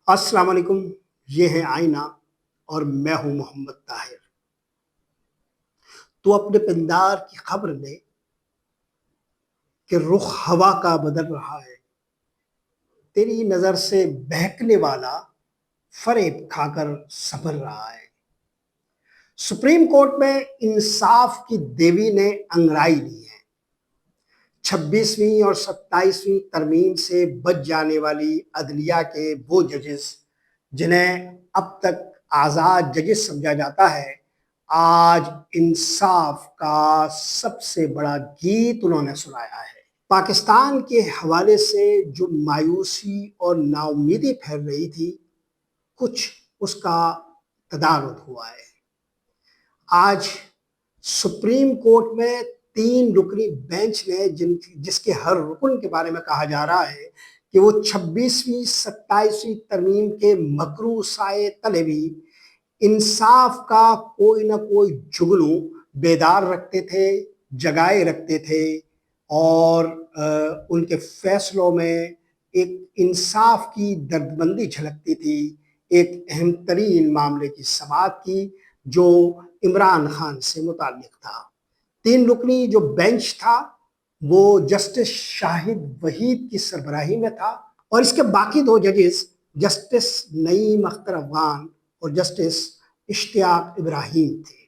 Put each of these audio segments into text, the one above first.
السلام علیکم، یہ ہے آئینہ اور میں ہوں محمد طاہر۔ تو اپنے پندار کی خبر لے کہ رخ ہوا کا بدل رہا ہے، تیری نظر سے بہکنے والا فریب کھا کر سنبھل رہا ہے۔ سپریم کورٹ میں انصاف کی دیوی نے انگڑائی لی ہے۔ 26ویں اور 27ویں ترمیم سے بچ جانے والی عدلیہ کے وہ ججز جنہیں اب تک آزاد ججز سمجھا جاتا ہے، آج انصاف کا سب سے بڑا گیت انہوں نے سنایا ہے۔ پاکستان کے حوالے سے جو مایوسی اور ناامیدی پھیل رہی تھی، کچھ اس کا تدارک ہوا ہے۔ آج سپریم کورٹ میں 3 رکنی بینچ نے جس کے ہر رکن کے بارے میں کہا جا رہا ہے کہ وہ 26ویں 27ویں ترمیم کے مکروہ سائے تلے بھی انصاف کا کوئی نہ کوئی جگنو بیدار رکھتے تھے، جگائے رکھتے تھے، اور ان کے فیصلوں میں ایک انصاف کی دردمندی جھلکتی تھی، ایک اہم ترین معاملے کی سماعت کی جو عمران خان سے متعلق تھا۔ 3 رکنی جو بینچ تھا وہ جسٹس شاہد وحید کی سربراہی میں تھا، اور اس کے باقی 2 ججز جسٹس نعیم اختر افغان اور جسٹس اشتیاق ابراہیم تھے۔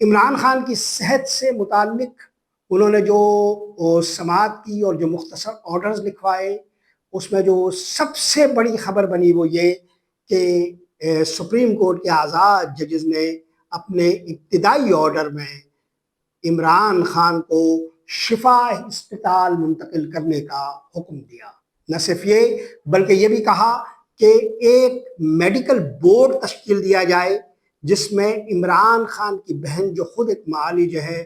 عمران خان کی صحت سے متعلق انہوں نے جو سماعت کی اور جو مختصر آرڈرز لکھوائے، اس میں جو سب سے بڑی خبر بنی وہ یہ کہ سپریم کورٹ کے آزاد ججز نے اپنے ابتدائی آرڈر میں عمران خان کو شفا ہسپتال منتقل کرنے کا حکم دیا۔ نہ صرف یہ بلکہ یہ بھی کہا کہ ایک میڈیکل بورڈ تشکیل دیا جائے جس میں عمران خان کی بہن جو خود ایک معالج ہے،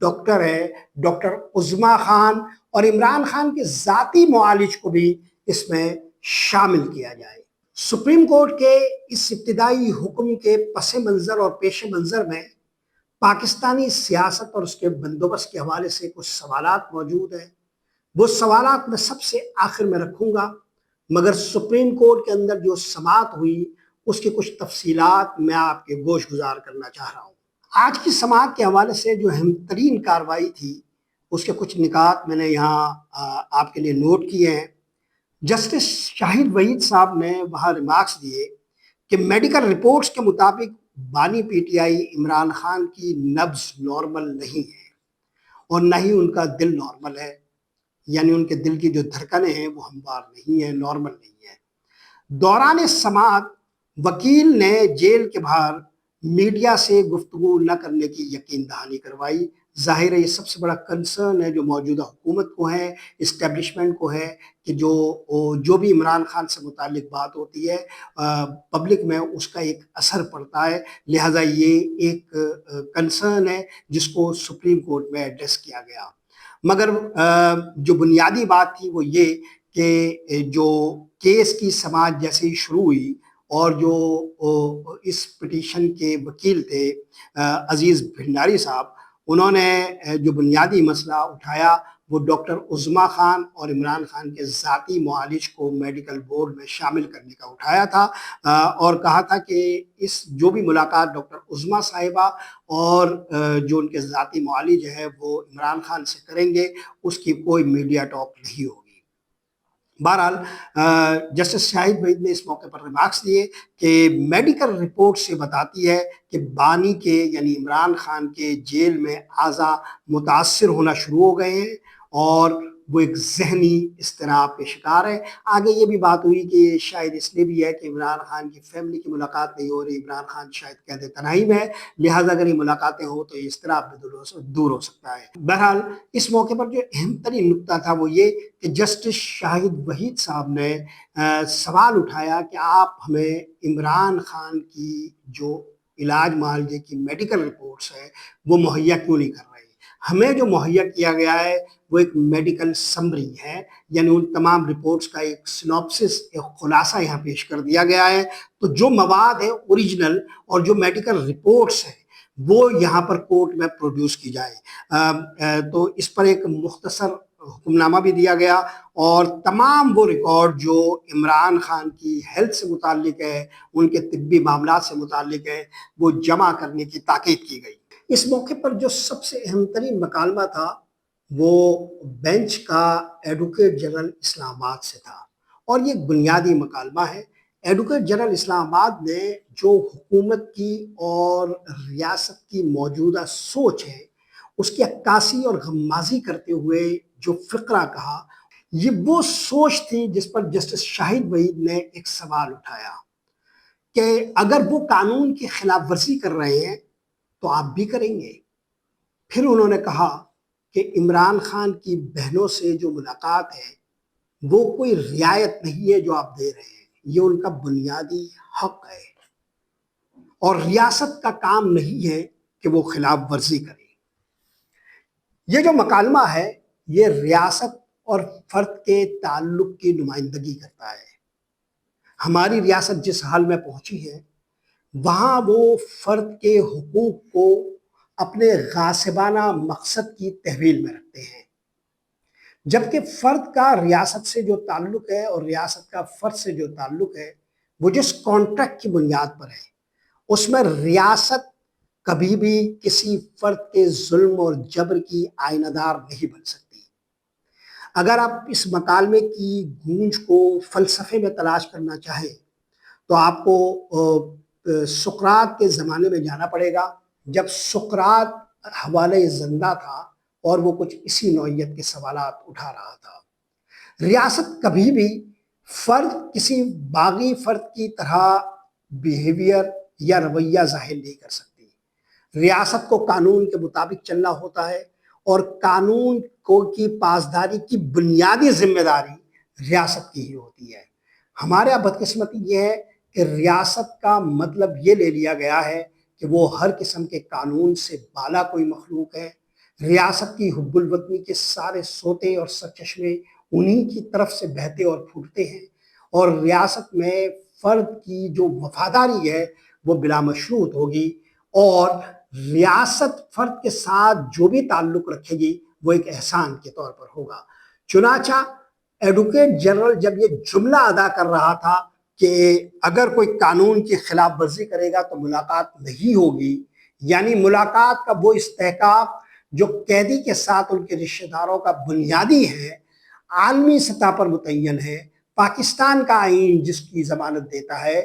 ڈاکٹر ہے، ڈاکٹر عظمیٰ خان، اور عمران خان کے ذاتی معالج کو بھی اس میں شامل کیا جائے۔ سپریم کورٹ کے اس ابتدائی حکم کے پس منظر اور پیش منظر میں پاکستانی سیاست اور اس کے بندوبست کے حوالے سے کچھ سوالات موجود ہیں۔ وہ سوالات میں سب سے آخر میں رکھوں گا، مگر سپریم کورٹ کے اندر جو سماعت ہوئی اس کی کچھ تفصیلات میں آپ کے گوش گزار کرنا چاہ رہا ہوں۔ آج کی سماعت کے حوالے سے جو اہم ترین کارروائی تھی اس کے کچھ نکات میں نے یہاں آپ کے لیے نوٹ کیے ہیں۔ جسٹس شاہد وحید صاحب نے وہاں ریمارکس دیے کہ میڈیکل رپورٹس کے مطابق بانی P T I Imran Khan کی نبض نارمل نہیں ہے اور نہ ہی ان کا دل نارمل ہے، یعنی ان کے دل کی جو دھڑکنیں ہیں وہ ہموار نہیں ہیں، نارمل نہیں ہے۔ دوران سماعت وکیل نے جیل کے باہر میڈیا سے گفتگو نہ کرنے کی یقین دہانی کروائی۔ ظاہر ہے یہ سب سے بڑا کنسرن ہے جو موجودہ حکومت کو ہے، اسٹیبلشمنٹ کو ہے، کہ جو بھی عمران خان سے متعلق بات ہوتی ہے پبلک میں اس کا ایک اثر پڑتا ہے، لہٰذا یہ ایک کنسرن ہے جس کو سپریم کورٹ میں ایڈریس کیا گیا۔ مگر جو بنیادی بات تھی وہ یہ کہ جو کیس کی سماعت جیسے ہی شروع ہوئی اور جو اس پٹیشن کے وکیل تھے عزیز بھنڈاری صاحب، انہوں نے جو بنیادی مسئلہ اٹھایا وہ ڈاکٹر عظمیٰ خان اور عمران خان کے ذاتی معالج کو میڈیکل بورڈ میں شامل کرنے کا اٹھایا تھا، اور کہا تھا کہ اس جو بھی ملاقات ڈاکٹر عظمیٰ صاحبہ اور جو ان کے ذاتی معالج ہے وہ عمران خان سے کریں گے، اس کی کوئی میڈیا ٹاک نہیں ہوگی۔ بہرحال جسٹس شاہد وحید نے اس موقع پر ریمارکس دیے کہ میڈیکل رپورٹ سے بتاتی ہے کہ بانی کے یعنی عمران خان کے جیل میں اعضاء متاثر ہونا شروع ہو گئے ہیں اور وہ ایک ذہنی اضطراب کے شکار ہے۔ آگے یہ بھی بات ہوئی کہ شاید اس لیے بھی ہے کہ عمران خان کی فیملی کی ملاقات نہیں ہو رہی، عمران خان شاید قید تنہائی میں ہے، لہٰذا اگر یہ ملاقاتیں ہوں تو یہ اضطراب بھی دور ہو سکتا ہے۔ بہرحال اس موقع پر جو اہم ترین نکتہ تھا وہ یہ کہ جسٹس شاہد وحید صاحب نے سوال اٹھایا کہ آپ ہمیں عمران خان کی جو علاج معالجے کی میڈیکل رپورٹس ہے وہ مہیا کیوں نہیں کر رہے؟ ہمیں جو مہیا کیا گیا ہے وہ ایک میڈیکل سمری ہے، یعنی ان تمام رپورٹس کا ایک سینوپسس، ایک خلاصہ یہاں پیش کر دیا گیا ہے۔ تو جو مواد ہے اوریجنل اور جو میڈیکل رپورٹس ہیں وہ یہاں پر کورٹ میں پروڈیوس کی جائے۔ تو اس پر ایک مختصر حکم نامہ بھی دیا گیا اور تمام وہ ریکارڈ جو عمران خان کی ہیلتھ سے متعلق ہے، ان کے طبی معاملات سے متعلق ہے، وہ جمع کرنے کی تاکید کی گئی۔ اس موقع پر جو سب سے اہم ترین مکالمہ تھا وہ بینچ کا ایڈوکیٹ جنرل اسلام آباد سے تھا، اور یہ ایک بنیادی مکالمہ ہے۔ ایڈوکیٹ جنرل اسلام آباد نے جو حکومت کی اور ریاست کی موجودہ سوچ ہے اس کی عکاسی اور غمازی کرتے ہوئے جو فقرہ کہا، یہ وہ سوچ تھی جس پر جسٹس شاہد وحید نے ایک سوال اٹھایا کہ اگر وہ قانون کی خلاف ورزی کر رہے ہیں تو آپ بھی کریں گے۔ پھر انہوں نے کہا کہ عمران خان کی بہنوں سے جو ملاقات ہے وہ کوئی رعایت نہیں ہے جو آپ دے رہے ہیں، یہ ان کا بنیادی حق ہے اور ریاست کا کام نہیں ہے کہ وہ خلاف ورزی کرے۔ یہ جو مکالمہ ہے یہ ریاست اور فرد کے تعلق کی نمائندگی کرتا ہے۔ ہماری ریاست جس حال میں پہنچی ہے وہاں وہ فرد کے حقوق کو اپنے غاصبانہ مقصد کی تحویل میں رکھتے ہیں، جبکہ فرد کا ریاست سے جو تعلق ہے اور ریاست کا فرد سے جو تعلق ہے وہ جس کانٹریکٹ کی بنیاد پر ہے، اس میں ریاست کبھی بھی کسی فرد کے ظلم اور جبر کی آئینہ دار نہیں بن سکتی۔ اگر آپ اس مکالمے کی گونج کو فلسفے میں تلاش کرنا چاہیں تو آپ کو سقراط کے زمانے میں جانا پڑے گا، جب سقراط حوالے زندہ تھا اور وہ کچھ اسی نوعیت کے سوالات اٹھا رہا تھا۔ ریاست کبھی بھی فرد کسی باغی فرد کی طرح بیہیویئر یا رویہ ظاہر نہیں کر سکتی۔ ریاست کو قانون کے مطابق چلنا ہوتا ہے اور قانون کی پاسداری کی بنیادی ذمہ داری ریاست کی ہی ہوتی ہے۔ ہمارے یہاں بدقسمتی یہ ہے کہ ریاست کا مطلب یہ لے لیا گیا ہے کہ وہ ہر قسم کے قانون سے بالا کوئی مخلوق ہے۔ ریاست کی حب الوطنی کے سارے سوتے اور سرچشمے انہی کی طرف سے بہتے اور پھوٹتے ہیں، اور ریاست میں فرد کی جو وفاداری ہے وہ بلا مشروط ہوگی، اور ریاست فرد کے ساتھ جو بھی تعلق رکھے گی وہ ایک احسان کے طور پر ہوگا۔ چنانچہ ایڈوکیٹ جنرل جب یہ جملہ ادا کر رہا تھا کہ اگر کوئی قانون کی خلاف ورزی کرے گا تو ملاقات نہیں ہوگی، یعنی ملاقات کا وہ استحقاق جو قیدی کے ساتھ ان کے رشتہ داروں کا بنیادی ہے، عالمی سطح پر متعین ہے، پاکستان کا آئین جس کی ضمانت دیتا ہے،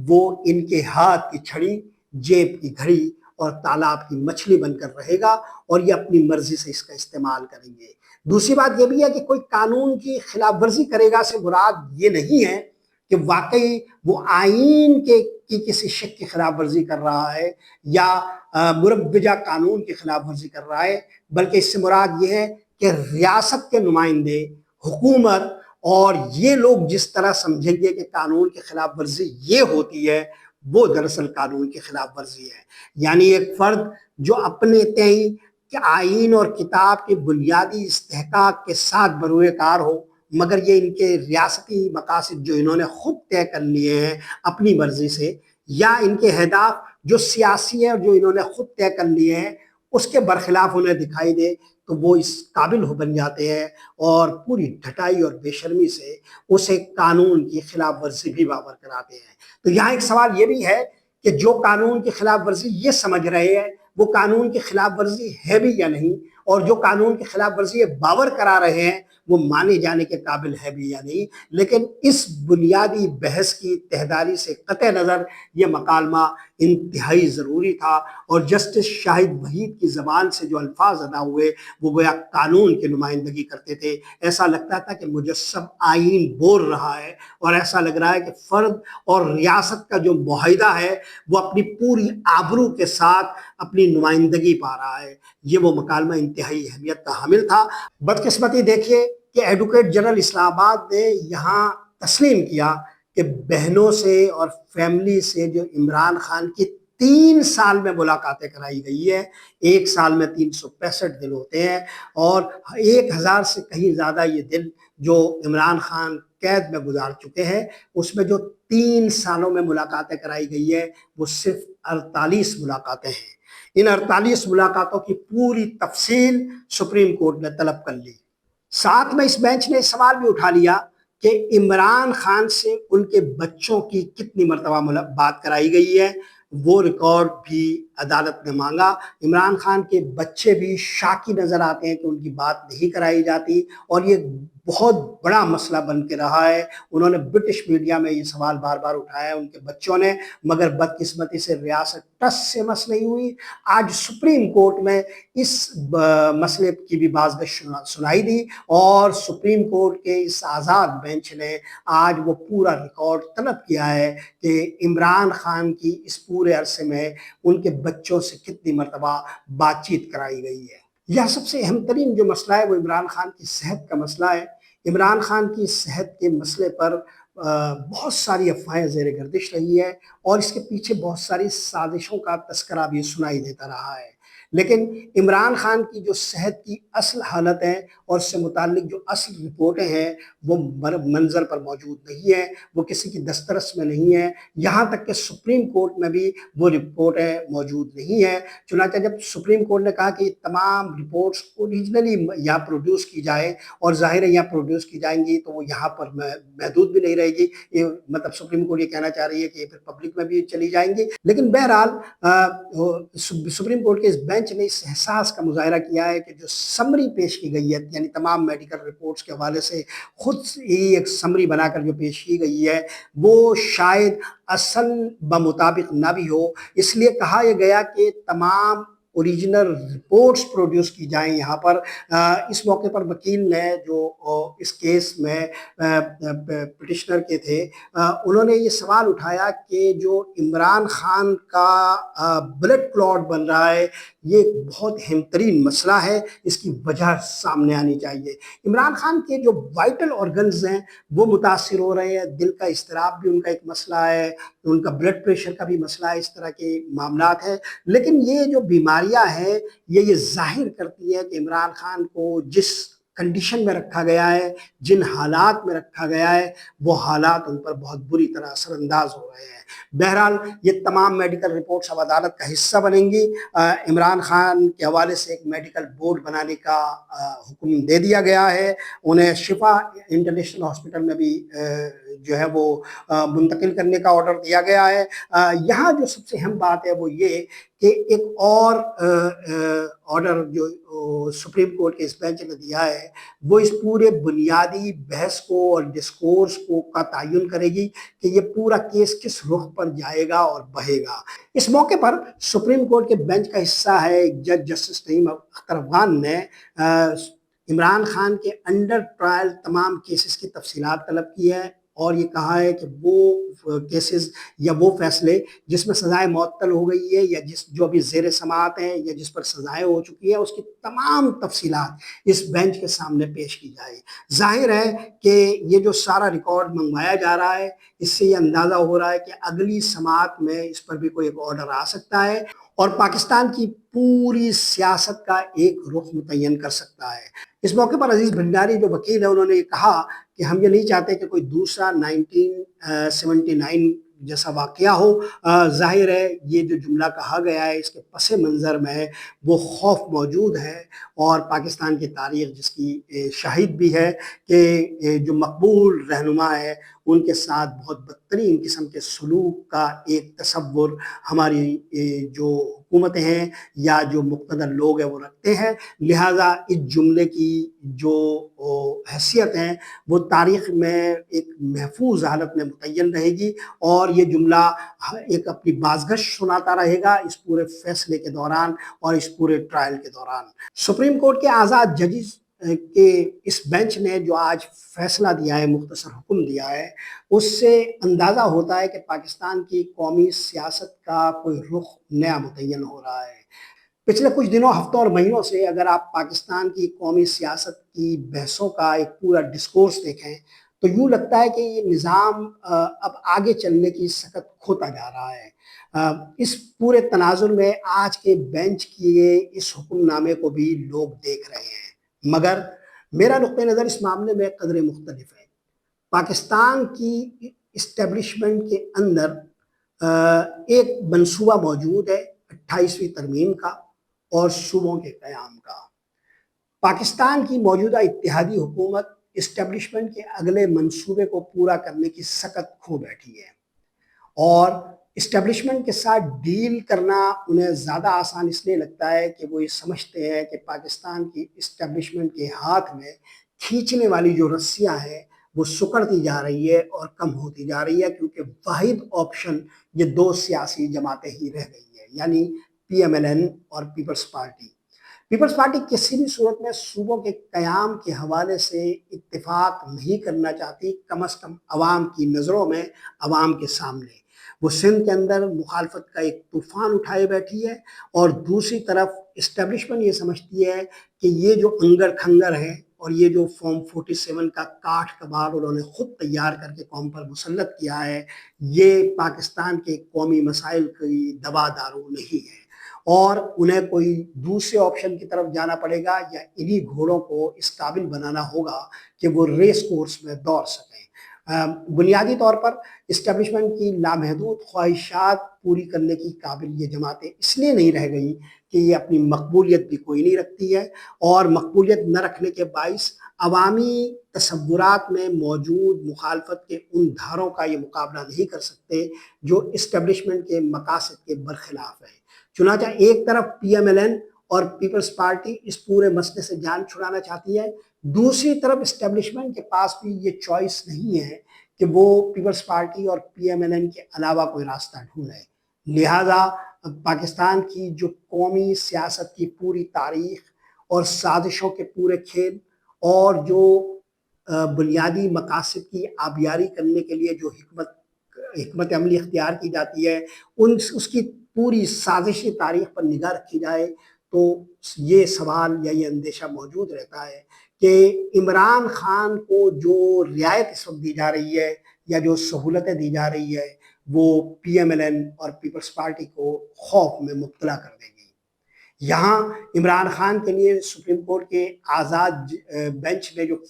وہ ان کے ہاتھ کی چھڑی، جیب کی گھڑی اور تالاب کی مچھلی بن کر رہے گا، اور یہ اپنی مرضی سے اس کا استعمال کریں گے۔ دوسری بات یہ بھی ہے کہ کوئی قانون کی خلاف ورزی کرے گا سے مراد یہ نہیں ہے کہ واقعی وہ آئین کی کسی شق کی خلاف ورزی کر رہا ہے یا مروجہ قانون کی خلاف ورزی کر رہا ہے، بلکہ اس سے مراد یہ ہے کہ ریاست کے نمائندے، حکومت اور یہ لوگ جس طرح سمجھیں گے کہ قانون کی خلاف ورزی یہ ہوتی ہے، وہ دراصل قانون کی خلاف ورزی ہے۔ یعنی ایک فرد جو اپنے تئیں کہ آئین اور کتاب کے بنیادی استحقاق کے ساتھ بروئے کار ہو، مگر یہ ان کے ریاستی مقاصد جو انہوں نے خود طے کر لیے ہیں اپنی مرضی سے، یا ان کے اہداف جو سیاسی ہیں اور جو انہوں نے خود طے کر لیے ہیں اس کے برخلاف انہیں دکھائی دے، تو وہ اس قابل ہو بن جاتے ہیں اور پوری ڈھٹائی اور بے شرمی سے اسے قانون کی خلاف ورزی بھی باور کراتے ہیں۔ تو یہاں ایک سوال یہ بھی ہے کہ جو قانون کی خلاف ورزی یہ سمجھ رہے ہیں وہ قانون کی خلاف ورزی ہے بھی یا نہیں، اور جو قانون کی خلاف ورزی باور کرا رہے ہیں وہ مانے جانے کے قابل ہے بھی یا نہیں۔ لیکن اس بنیادی بحث کی تہداری سے قطع نظر یہ مکالمہ انتہائی ضروری تھا، اور جسٹس شاہد وحید کی زبان سے جو الفاظ ادا ہوئے وہ گویا قانون کی نمائندگی کرتے تھے۔ ایسا لگتا تھا کہ مجسم آئین بول رہا ہے، اور ایسا لگ رہا ہے کہ فرد اور ریاست کا جو معاہدہ ہے وہ اپنی پوری آبرو کے ساتھ اپنی نمائندگی پا رہا ہے۔ یہ وہ مکالمہ انتہائی اہمیت کا حامل تھا۔ بدقسمتی دیکھیے کہ ایڈوکیٹ جنرل اسلام آباد نے یہاں تسلیم کیا کہ بہنوں سے اور فیملی سے جو عمران خان کی 3 سال میں ملاقاتیں کرائی گئی ہے، 1 سال میں 365 دن ہوتے ہیں، اور 1000 سے کہیں زیادہ یہ دن جو عمران خان قید میں گزار چکے ہیں، اس میں جو 3 سالوں میں ملاقاتیں کرائی گئی ہے وہ صرف 48 ملاقاتیں ہیں۔ ان 48 ملاقاتوں کی پوری تفصیل سپریم کورٹ نے طلب کر لی۔ साथ में इस बेंच ने सवाल भी उठा लिया कि इमरान खान से उनके बच्चों की कितनी मरतबा बात कराई गई है, वो रिकॉर्ड भी अदालत ने मांगा। इमरान खान के बच्चे भी शाकी नजर आते हैं कि उनकी बात नहीं कराई जाती, और ये बहुत बड़ा मसला बन के रहा है। उन्होंने ब्रिटिश मीडिया में ये सवाल बार बार उठाया है उनके बच्चों ने, मगर बदकिस्मती से रियासत टस से मस नहीं हुई। आज सुप्रीम कोर्ट में इस मसले की भी बाज़गश सुनाई दी, और सुप्रीम कोर्ट के इस आज़ाद बेंच ने आज वो पूरा रिकॉर्ड तलब किया है कि इमरान खान की इस पूरे अरसे में उनके बच्चों से कितनी मरतबा बातचीत कराई गई है। यह सबसे अहम तरीन जो मसला है वो इमरान खान की सेहत का मसला है। इमरान खान की सेहत के मसले पर बहुत सारी अफवाहें ज़ेर गर्दिश रही है, और इसके पीछे बहुत सारी साजिशों का तस्करा भी सुनाई देता रहा है। लेकिन इमरान खान की जो सेहत की असल हालत है और उससे मुताल्लिक जो असल रिपोर्टें हैं वो मंजर पर मौजूद नहीं है, वो किसी की दस्तरस में नहीं है। यहाँ तक कि सुप्रीम कोर्ट में भी वो रिपोर्टें मौजूद नहीं है। चुनांचे जब सुप्रीम कोर्ट ने कहा कि तमाम रिपोर्ट्स ओरिजिनली यहाँ प्रोड्यूस की जाए, और जाहिर है यहाँ प्रोड्यूस की जाएंगी तो वो यहाँ पर महदूद भी नहीं रहेगी, ये मतलब सुप्रीम कोर्ट ये कहना चाह रही है कि फिर पब्लिक में भी चली जाएंगी। लेकिन बहरहाल सुप्रीम कोर्ट के इस बेंच ने इस एहसास का मुजाहरा किया है कि जो समरी पेश की गई है, यानी तमाम मेडिकल रिपोर्ट्स के हवाले से खुद ही एक समरी बनाकर जो पेश की गई है, वो शायद असल बमुताबिक ना भी हो। इसलिए कहा यह गया कि तमाम ओरिजिनल रिपोर्ट्स प्रोड्यूस की जाएं यहाँ पर। इस मौके पर वकील ने जो इस केस में पिटिशनर के थे, उन्होंने ये सवाल उठाया कि जो इमरान खान का ब्लड क्लॉट बन रहा है, ये बहुत अहम तरीन मसला है, इसकी वजह सामने आनी चाहिए। इमरान खान के जो वाइटल ऑर्गन्स हैं वो मुतासिर हो रहे हैं, दिल का इस्तिराब भी उनका एक मसला है, उनका ब्लड प्रेशर का भी मसला है, इस तरह के मामलात हैं। लेकिन ये जो बीमारियां हैं ये जाहिर करती है कि इमरान खान को जिस कंडीशन में रखा गया है, जिन हालात में रखा गया है, वो हालात उन पर बहुत बुरी तरह असरअंदाज हो रहे हैं। बहरहाल ये तमाम मेडिकल रिपोर्ट्स अब अदालत का हिस्सा बनेंगी। इमरान खान के हवाले से एक मेडिकल बोर्ड बनाने का हुक्म दे दिया गया है। उन्हें शिफा इंटरनेशनल हॉस्पिटल में भी जो है वो मुंतकिल करने का ऑर्डर दिया गया है। यहाँ जो सबसे अहम बात है वो ये कि एक और ऑर्डर जो सुप्रीम कोर्ट के इस बेंच ने दिया है, वो इस पूरे बुनियादी बहस को और डिस्कोर्स को का तयन करेगी कि ये पूरा केस किस रुख पर जाएगा और बहेगा। इस मौके पर सुप्रीम कोर्ट के बेंच का हिस्सा है जज जस्टिस नईम अख्तर अफगान ने इमरान खान के अंडर ट्रायल तमाम केसेस की तफसीलात तलब की है, और ये कहा है कि वो केसेस या वो फैसले जिसमें सजाएं मुअत्तल हो गई है या जो अभी ज़ेर समाअत हैं या जिस पर सजाएं हो चुकी है, उसकी तमाम तफसीलात इस बेंच के सामने पेश की जाए। जाहिर है कि ये जो सारा रिकॉर्ड मंगवाया जा रहा है, इससे ये अंदाज़ा हो रहा है कि अगली समाअत में इस पर भी कोई एक ऑर्डर आ सकता है और पाकिस्तान की पूरी सियासत का एक रुख मुतय्यन कर सकता है। इस मौके पर अजीज भंडारी जो वकील है, उन्होंने कहा कि हम ये नहीं चाहते कि कोई दूसरा 1979 जैसा वाकया हो। जाहिर है ये जो जुमला कहा गया है इसके पसे मंज़र में वो खौफ मौजूद है, और पाकिस्तान की तारीख जिसकी शाहिद भी है कि जो मकबूल रहनुमा है उनके साथ बहुत बदतरीन किस्म के सलूक का एक तसव्वुर हमारी जो हुकूमतें हैं या जो मुक़्तदर लोग हैं वो रखते हैं। लिहाजा इस जुमले की जो हैसियत है वो तारीख़ में एक महफूज हालत में मुतय्यन रहेगी, और ये जुमला एक अपनी बाज़गश सुनाता रहेगा इस पूरे फैसले के दौरान और इस पूरे ट्रायल के दौरान। सुप्रीम कोर्ट के आज़ाद जजेस के इस बेंच ने जो आज फैसला दिया है, मुख्तसर हुक्म दिया है, उससे अंदाज़ा होता है कि पाकिस्तान की कौमी सियासत का कोई रुख नया मुतय्यन हो रहा है। पिछले कुछ दिनों, हफ्तों और महीनों से अगर आप पाकिस्तान की कौमी सियासत की बहसों का एक पूरा डिस्कोर्स देखें तो यूँ लगता है कि ये निज़ाम अब आगे चलने की सकत खोता जा रहा है। इस पूरे तनाजुर में आज के बेंच किए इस हुक्मनामे को भी लोग देख रहे हैं, मगर मेरा नुक्ते नज़र इस मामले में कदरे मुख्तलिफ है। पाकिस्तान की इस्टेब्लिशमेंट के अंदर एक मनसूबा मौजूद है 28वीं तरमीम का और सूबों के क़याम का। पाकिस्तान की मौजूदा इत्तेहादी हुकूमत इस्टेब्लिशमेंट के अगले मंसूबे को पूरा करने की सकत खो बैठी है और इस्टेब्लिशमेंट के साथ डील करना उन्हें ज़्यादा आसान इसलिए लगता है कि वो ये समझते हैं कि पाकिस्तान की इस्टेब्लिशमेंट के हाथ में खींचने वाली जो रस्सियाँ हैं वो सिकुड़ती जा रही है और कम होती जा रही है, क्योंकि वाहिद ऑप्शन ये दो सियासी जमातें ही रह गई है, यानी PMLN और पीपल्स पार्टी। पीपल्स पार्टी किसी भी सूरत में सूबों के क़याम के हवाले से इत्तेफाक नहीं करना चाहती, कम अज़ कम अवाम की नज़रों में, अवाम के सामने। वो सिंध के अंदर मुखालफत का एक तूफ़ान उठाए बैठी है और दूसरी तरफ इस्टेब्लिशमेंट ये समझती है कि ये जो अंगर खंगर है और ये जो फॉर्म 47 का काठ कबाड़ उन्होंने खुद तैयार करके कौम पर मुसल्लत किया है, ये पाकिस्तान के कौमी मसाइल की दवा दारू नहीं है और उन्हें कोई दूसरे ऑप्शन की तरफ जाना पड़ेगा या इन्हीं घोड़ों को इस काबिल बनाना होगा कि वो रेस कोर्स में दौड़ सकें। बुनियादी तौर पर इस्टेब्लिशमेंट की लामहदूद ख्वाहिशात पूरी करने की काबिल ये जमातें इसलिए नहीं रह गई कि ये अपनी मकबूलियत भी कोई नहीं रखती है और मकबूलियत न रखने के बाइस अवामी तसव्वुरात में मौजूद मुखालफत के उन धारों का ये मुकाबला नहीं कर सकते जो इस्टेब्लिशमेंट के मकासद के बरखिलाफ है। चुनांचे एक तरफ PMLN और पीपल्स पार्टी इस पूरे मसले से जान छुड़ाना चाहती है, दूसरी तरफ इस्टेब्लिशमेंट के पास भी ये चॉइस नहीं है कि वो पीपल्स पार्टी और PMLN के अलावा कोई रास्ता ढूंढे। लिहाजा पाकिस्तान की जो कौमी सियासत की पूरी तारीख और साजिशों के पूरे खेल और जो बुनियादी मकासद की आबियारी करने के लिए जो हिकमत अमली इख्तियार की जाती है, उसकी पूरी साजिशी तारीख पर निगाह रखी जाए तो ये सवाल या ये अंदेशा मौजूद रहता है कि इमरान खान को जो रियायत इस वक्त दी जा रही है या जो सहूलतें दी जा रही है वो PMLN और पीपल्स पार्टी को खौफ में मुब्तला कर देगी। यहाँ इमरान खान के लिए सुप्रीम कोर्ट के आज़ाद बेंच ने जो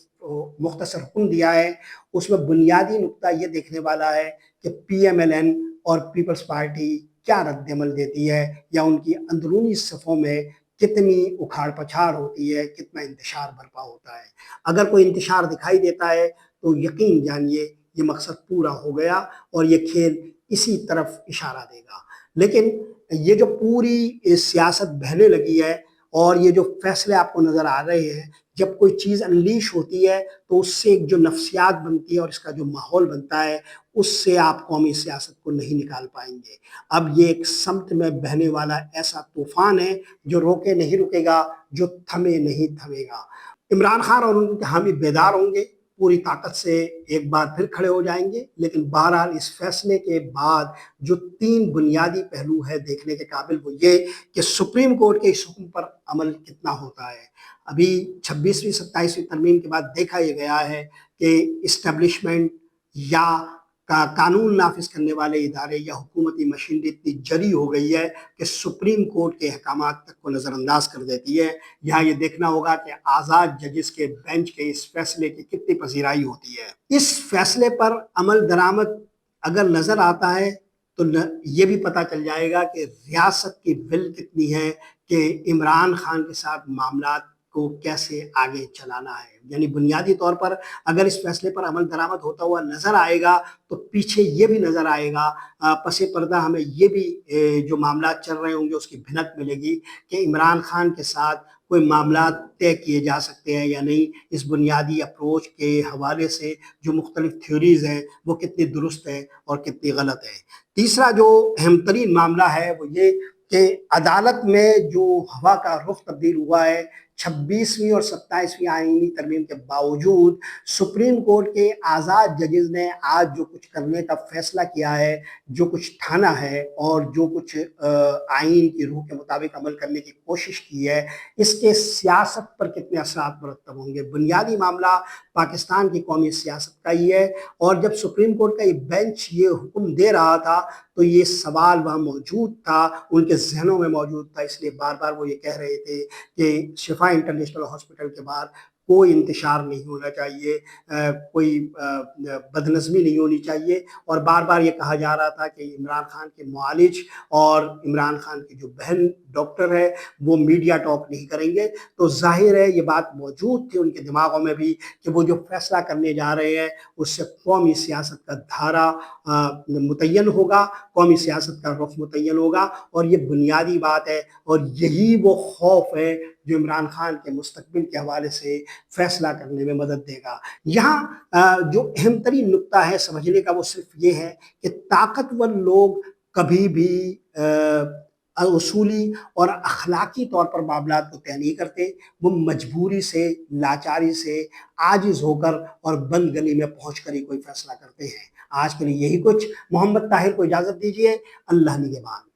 मुख्तसर हुक्म दिया है उसमें बुनियादी नुक्ता ये देखने वाला है कि PMLN और पीपल्स पार्टी क्या रद्दमल देती है या उनकी अंदरूनी सफ़ों में कितनी उखाड़ पछाड़ होती है, कितना इंतशार बर्पा होता है। अगर कोई इंतशार दिखाई देता है तो यकीन जानिए ये मकसद पूरा हो गया और ये खेल इसी तरफ इशारा देगा। लेकिन ये जो पूरी सियासत बहने लगी है और ये जो फैसले आपको नज़र आ रहे हैं, जब कोई चीज़ अनलीश होती है तो उससे एक जो नफ्सियात बनती है और इसका जो माहौल बनता है उससे आप कौमी सियासत को नहीं निकाल पाएंगे। अब ये एक समत में बहने वाला ऐसा तूफान है जो रोके नहीं रुकेगा, जो थमे नहीं थमेगा। इमरान खान और उनके हामी बेदार होंगे, पूरी ताकत से एक बार फिर खड़े हो जाएंगे, लेकिन बहरहाल इस फैसले के बाद जो 3 बुनियादी पहलू है देखने के काबिल वो ये कि सुप्रीम कोर्ट के इस हुक्म पर अमल कितना होता है। अभी 26वीं 27वीं तरमीम के बाद देखा यह गया है कि इस्टेब्लिशमेंट या कानून नाफिज करने वाले इदारे या हुकूमती मशीनरी इतनी जरी हो गई है कि सुप्रीम कोर्ट के अहकामात तक को नज़रअंदाज कर देती है। यहाँ ये देखना होगा कि आज़ाद जजेस के बेंच के इस फैसले की कितनी पजीराई होती है। इस फैसले पर अमल दरामद अगर नज़र आता है तो ये भी पता चल जाएगा कि रियासत की विल कितनी है कि इमरान खान के साथ मामलात को कैसे आगे चलाना है। यानी बुनियादी तौर पर अगर इस फैसले पर अमल दरामद होता हुआ नजर आएगा तो पीछे ये भी नजर आएगा, पसे पर्दा हमें ये भी जो मामला चल रहे होंगे उसकी भिनक मिलेगी कि इमरान खान के साथ कोई मामला तय किए जा सकते हैं या नहीं। इस बुनियादी अप्रोच के हवाले से जो मुख्तलिफ थ्योरीज हैं वो कितनी दुरुस्त है और कितनी गलत है। तीसरा जो अहम तरीन मामला है वो ये कि अदालत में जो हवा का रुख तब्दील हुआ है, 26वीं और 27वीं आईनी तरमीम के बावजूद सुप्रीम कोर्ट के आज़ाद जजेस ने आज जो कुछ करने का फैसला किया है, जो कुछ ठाना है और जो कुछ आइन की रूह के मुताबिक अमल करने की कोशिश की है, इसके सियासत पर कितने असरात मुरत्तब होंगे। बुनियादी मामला पाकिस्तान की कौमी सियासत का ही है और जब सुप्रीम कोर्ट का ये बेंच ये हुक्म दे रहा था तो ये सवाल वहाँ मौजूद था, उनके जहनों में मौजूद था, इसलिए बार बार वो ये कह रहे थे कि शिफा इंटरनेशनल हॉस्पिटल के बाहर کوئی انتشار نہیں ہونا چاہیے، کوئی بدنظمی نہیں ہونی چاہیے، اور بار بار یہ کہا جا رہا تھا کہ عمران خان کے معالج اور عمران خان کی جو بہن ڈاکٹر ہے وہ میڈیا ٹاک نہیں کریں گے۔ تو ظاہر ہے یہ بات موجود تھی ان کے دماغوں میں بھی کہ وہ جو فیصلہ کرنے جا رہے ہیں اس سے قومی سیاست کا دھارا متعین ہوگا، قومی سیاست کا رخ متعین ہوگا، اور یہ بنیادی بات ہے، اور یہی وہ خوف ہے جو عمران خان کے مستقبل کے حوالے سے فیصلہ کرنے میں مدد دے گا۔ یہاں جو اہم ترین نقطہ ہے سمجھنے کا وہ صرف یہ ہے کہ طاقتور لوگ کبھی بھی اصولی اور اخلاقی طور پر معاملات کو طے نہیں کرتے، وہ مجبوری سے، لاچاری سے، عاجز ہو کر اور بند گلی میں پہنچ کر ہی کوئی فیصلہ کرتے ہیں۔ آج کے لیے یہی کچھ۔ محمد طاہر کو اجازت دیجیے، اللہ نگہبان۔